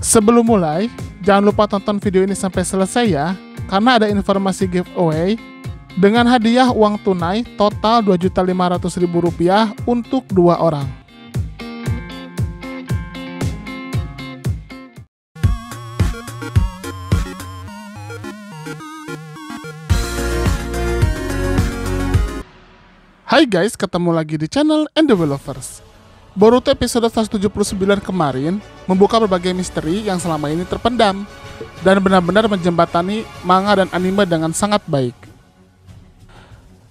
Sebelum mulai, jangan lupa tonton video ini sampai selesai ya, karena ada informasi giveaway dengan hadiah uang tunai total Rp2.500.000 untuk 2 orang. Hai guys, ketemu lagi di channel Endevelopers. Boruto episode 179 kemarin membuka berbagai misteri yang selama ini terpendam dan benar-benar menjembatani manga dan anime dengan sangat baik.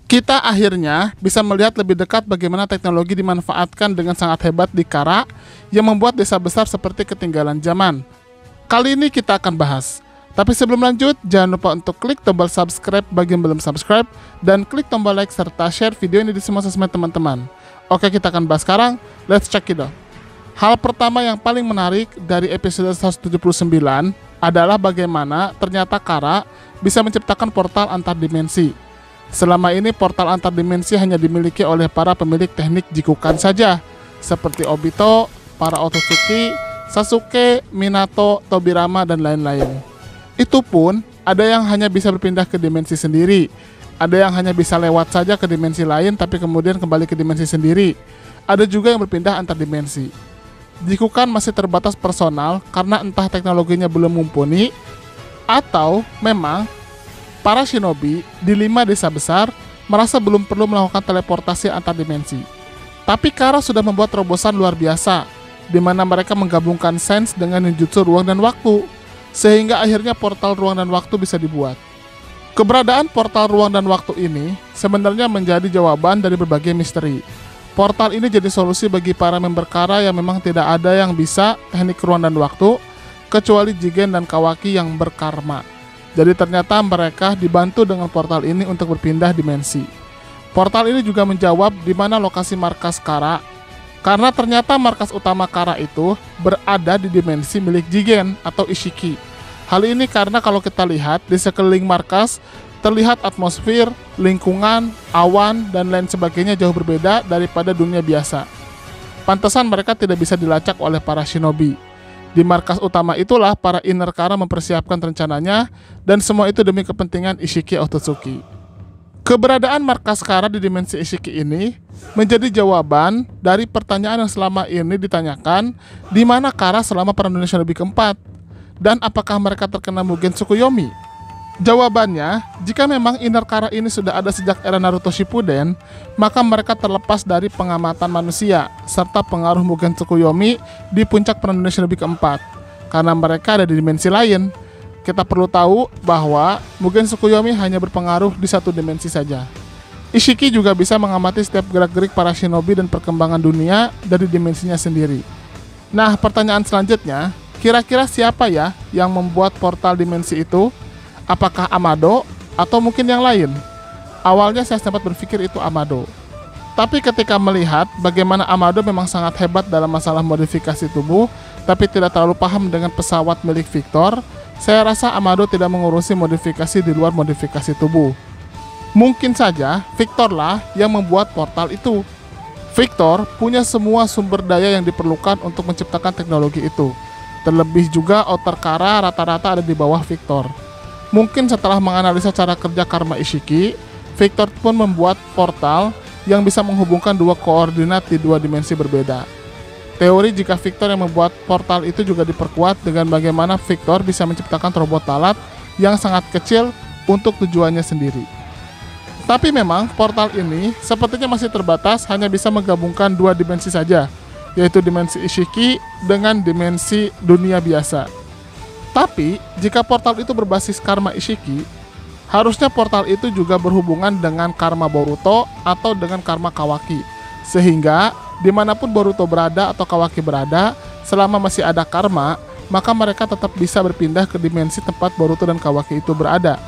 Kita akhirnya bisa melihat lebih dekat bagaimana teknologi dimanfaatkan dengan sangat hebat di Kara yang membuat desa besar seperti ketinggalan zaman. Kali ini kita akan bahas. Tapi sebelum lanjut, jangan lupa untuk klik tombol subscribe bagi yang belum subscribe dan klik tombol like serta share video ini di semua sosmed teman-teman. Oke, kita akan bahas sekarang. Let's check it out. Hal pertama yang paling menarik dari episode 179 adalah bagaimana ternyata Kara bisa menciptakan portal antar dimensi. Selama ini portal antar dimensi hanya dimiliki oleh para pemilik teknik Jikukan saja, seperti Obito, para Otsutsuki, Sasuke, Minato, Tobirama, dan lain-lain. Itu pun ada yang hanya bisa berpindah ke dimensi sendiri, ada yang hanya bisa lewat saja ke dimensi lain tapi kemudian kembali ke dimensi sendiri, ada juga yang berpindah antar dimensi. Jikukan masih terbatas personal karena entah teknologinya belum mumpuni, atau memang para shinobi di 5 desa besar merasa belum perlu melakukan teleportasi antar dimensi. Tapi Kara sudah membuat terobosan luar biasa, di mana mereka menggabungkan sense dengan ninjutsu ruang dan waktu, sehingga akhirnya portal ruang dan waktu bisa dibuat. Keberadaan portal ruang dan waktu ini sebenarnya menjadi jawaban dari berbagai misteri. Portal ini jadi solusi bagi para member Kara yang memang tidak ada yang bisa teknik ruang dan waktu, kecuali Jigen dan Kawaki yang berkarma. Jadi ternyata mereka dibantu dengan portal ini untuk berpindah dimensi. Portal ini juga menjawab di mana lokasi markas Kara, karena ternyata markas utama Kara itu berada di dimensi milik Jigen atau Ishiki. Hal ini karena kalau kita lihat di sekeliling markas terlihat atmosfer, lingkungan, awan, dan lain sebagainya jauh berbeda daripada dunia biasa. Pantesan mereka tidak bisa dilacak oleh para shinobi. Di markas utama itulah para inner Kara mempersiapkan rencananya, dan semua itu demi kepentingan Ishiki Otsutsuki. Keberadaan markas Kara di dimensi Ishiki ini menjadi jawaban dari pertanyaan yang selama ini ditanyakan, di mana Kara selama Perang Dunia Shinobi keempat, dan apakah mereka terkena Mugen Tsukuyomi? Jawabannya, jika memang inner Kara ini sudah ada sejak era Naruto Shippuden, maka mereka terlepas dari pengamatan manusia serta pengaruh Mugen Tsukuyomi di puncak Perang Dunia Shinobi keempat, karena mereka ada di dimensi lain. Kita perlu tahu bahwa Mugen Tsukuyomi hanya berpengaruh di satu dimensi saja. Ishiki juga bisa mengamati setiap gerak-gerik para shinobi dan perkembangan dunia dari dimensinya sendiri. Nah, pertanyaan selanjutnya, kira-kira siapa ya yang membuat portal dimensi itu? Apakah Amado atau mungkin yang lain? Awalnya saya sempat berpikir itu Amado. Tapi ketika melihat bagaimana Amado memang sangat hebat dalam masalah modifikasi tubuh, tapi tidak terlalu paham dengan pesawat milik Victor, saya rasa Amado tidak mengurusi modifikasi di luar modifikasi tubuh. Mungkin saja Victor lah yang membuat portal itu. Victor punya semua sumber daya yang diperlukan untuk menciptakan teknologi itu. Terlebih juga outer Kara rata-rata ada di bawah Victor. Mungkin setelah menganalisa cara kerja karma Ishiki, Victor pun membuat portal yang bisa menghubungkan dua koordinat di dua dimensi berbeda. Teori jika Victor yang membuat portal itu juga diperkuat dengan bagaimana Victor bisa menciptakan robot lalat yang sangat kecil untuk tujuannya sendiri. Tapi memang portal ini sepertinya masih terbatas, hanya bisa menggabungkan dua dimensi saja, yaitu dimensi Ishiki dengan dimensi dunia biasa. Tapi jika portal itu berbasis karma Ishiki, harusnya portal itu juga berhubungan dengan karma Boruto atau dengan karma Kawaki, sehingga dimanapun Boruto berada atau Kawaki berada, selama masih ada karma, maka mereka tetap bisa berpindah ke dimensi tempat Boruto dan Kawaki itu berada.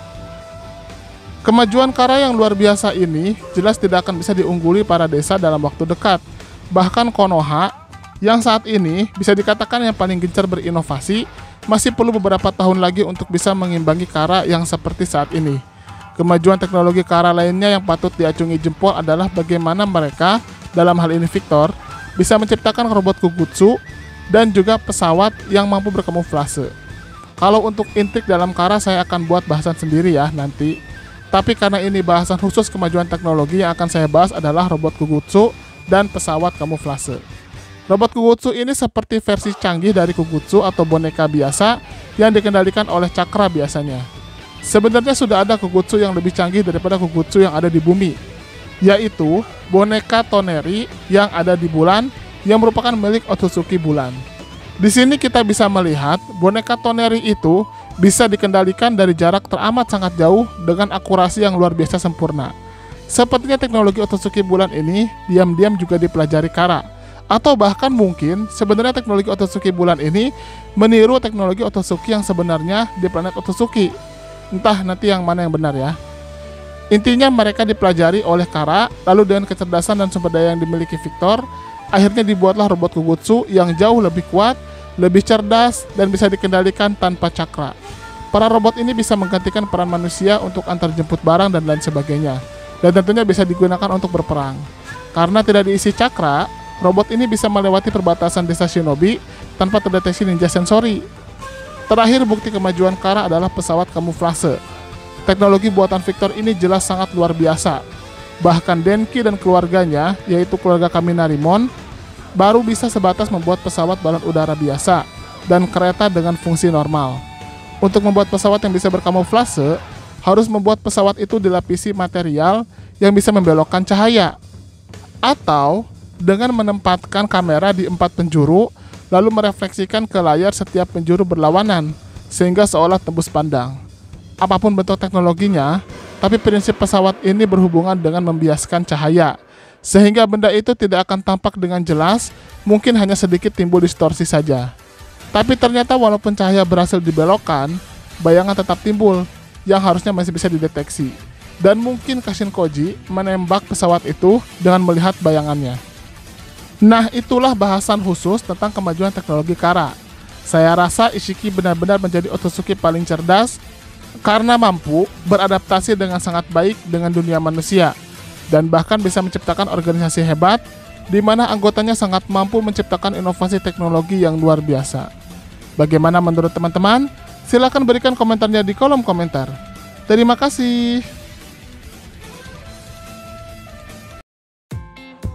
Kemajuan Kara yang luar biasa ini jelas tidak akan bisa diungguli para desa dalam waktu dekat. Bahkan Konoha, yang saat ini bisa dikatakan yang paling gencar berinovasi, masih perlu beberapa tahun lagi untuk bisa mengimbangi Kara yang seperti saat ini. Kemajuan teknologi Kara lainnya yang patut diacungi jempol adalah bagaimana mereka, dalam hal ini Victor, bisa menciptakan robot Kugutsu dan juga pesawat yang mampu berkamuflase. Kalau untuk intrik dalam Kara saya akan buat bahasan sendiri ya nanti. Tapi karena ini bahasan khusus kemajuan teknologi, yang akan saya bahas adalah robot Kugutsu dan pesawat kamuflase. Robot Kugutsu ini seperti versi canggih dari Kugutsu atau boneka biasa yang dikendalikan oleh cakra biasanya. Sebenarnya sudah ada Kugutsu yang lebih canggih daripada Kugutsu yang ada di bumi, yaitu boneka Toneri yang ada di bulan yang merupakan milik Otsutsuki Bulan. Di sini kita bisa melihat boneka Toneri itu bisa dikendalikan dari jarak teramat sangat jauh dengan akurasi yang luar biasa sempurna. Sepertinya teknologi Otsutsuki Bulan ini diam-diam juga dipelajari Kara. Atau bahkan mungkin sebenarnya teknologi Otsutsuki Bulan ini meniru teknologi Otsutsuki yang sebenarnya di planet Otsutsuki. Entah nanti yang mana yang benar ya. Intinya mereka dipelajari oleh Kara, lalu dengan kecerdasan dan sumber daya yang dimiliki Victor, akhirnya dibuatlah robot Kugutsu yang jauh lebih kuat, lebih cerdas, dan bisa dikendalikan tanpa cakra. Para robot ini bisa menggantikan peran manusia untuk antar jemput barang dan lain sebagainya, dan tentunya bisa digunakan untuk berperang. Karena tidak diisi cakra, robot ini bisa melewati perbatasan desa Shinobi tanpa terdeteksi ninja sensori. Terakhir, bukti kemajuan Kara adalah pesawat kamuflase. Teknologi buatan Victor ini jelas sangat luar biasa. Bahkan Denki dan keluarganya, yaitu keluarga Kaminarimon, baru bisa sebatas membuat pesawat balon udara biasa dan kereta dengan fungsi normal. Untuk membuat pesawat yang bisa berkamuflase, harus membuat pesawat itu dilapisi material yang bisa membelokkan cahaya. Atau dengan menempatkan kamera di 4 penjuru, lalu merefleksikan ke layar setiap penjuru berlawanan, sehingga seolah tembus pandang. Apapun bentuk teknologinya, tapi prinsip pesawat ini berhubungan dengan membiaskan cahaya, sehingga benda itu tidak akan tampak dengan jelas, mungkin hanya sedikit timbul distorsi saja. Tapi ternyata walaupun cahaya berhasil dibelokkan, bayangan tetap timbul, yang harusnya masih bisa dideteksi. Dan mungkin Kashin Koji menembak pesawat itu dengan melihat bayangannya. Nah, itulah bahasan khusus tentang kemajuan teknologi Kara. Saya rasa Ishiki benar-benar menjadi Otsutsuki paling cerdas, karena mampu beradaptasi dengan sangat baik dengan dunia manusia, dan bahkan bisa menciptakan organisasi hebat, di mana anggotanya sangat mampu menciptakan inovasi teknologi yang luar biasa. Bagaimana menurut teman-teman? Silakan berikan komentarnya di kolom komentar. Terima kasih.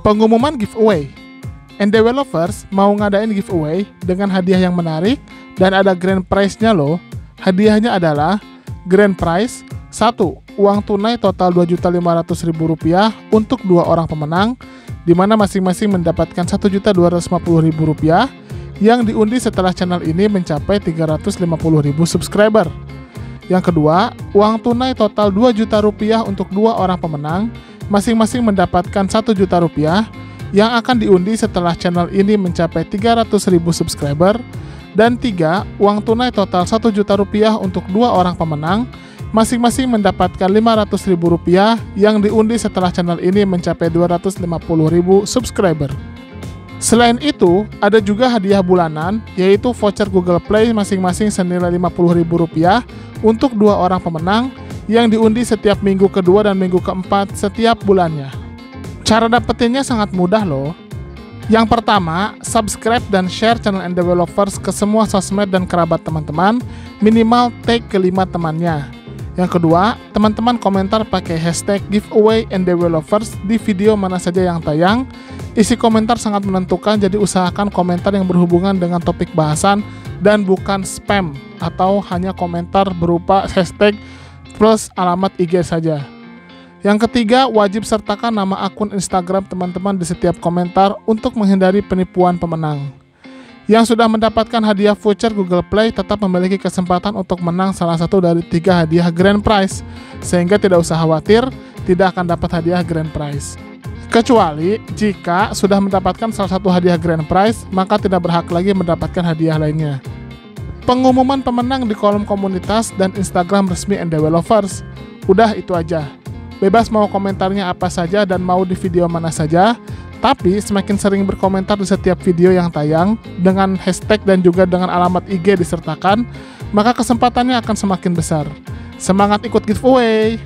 Pengumuman giveaway. NDW Lovers mau ngadain giveaway dengan hadiah yang menarik, dan ada grand prize-nya loh. Hadiahnya adalah grand prize 1. Uang tunai total Rp2.500.000 untuk 2 orang pemenang, di mana masing-masing mendapatkan Rp1.250.000 yang diundi setelah channel ini mencapai 350.000 subscriber. Yang kedua, uang tunai total Rp2.000.000 untuk 2 orang pemenang, masing-masing mendapatkan Rp1.000.000 yang akan diundi setelah channel ini mencapai 300.000 subscriber. Dan 3, uang tunai total Rp1.000.000 untuk 2 orang pemenang, masing-masing mendapatkan Rp500.000 yang diundi setelah channel ini mencapai 250.000 subscriber. Selain itu, ada juga hadiah bulanan, yaitu voucher Google Play masing-masing senilai Rp50.000 untuk 2 orang pemenang yang diundi setiap minggu kedua dan minggu keempat setiap bulannya. Cara dapetinnya sangat mudah loh. Yang pertama, subscribe dan share channel NDW Lovers ke semua sosmed dan kerabat teman-teman, minimal tag ke 5 temannya. Yang kedua, teman-teman komentar pakai hashtag giveaway NDW Lovers di video mana saja yang tayang. Isi komentar sangat menentukan, jadi usahakan komentar yang berhubungan dengan topik bahasan dan bukan spam atau hanya komentar berupa hashtag plus alamat IG saja. Yang ketiga, wajib sertakan nama akun Instagram teman-teman di setiap komentar untuk menghindari penipuan pemenang. Yang sudah mendapatkan hadiah voucher Google Play tetap memiliki kesempatan untuk menang salah satu dari 3 hadiah grand prize, sehingga tidak usah khawatir tidak akan dapat hadiah grand prize. Kecuali jika sudah mendapatkan salah satu hadiah grand prize, maka tidak berhak lagi mendapatkan hadiah lainnya. Pengumuman pemenang di kolom komunitas dan Instagram resmi NDW Lovers. Udah itu aja. Bebas mau komentarnya apa saja dan mau di video mana saja, tapi semakin sering berkomentar di setiap video yang tayang dengan hashtag dan juga dengan alamat IG disertakan, maka kesempatannya akan semakin besar. Semangat ikut giveaway!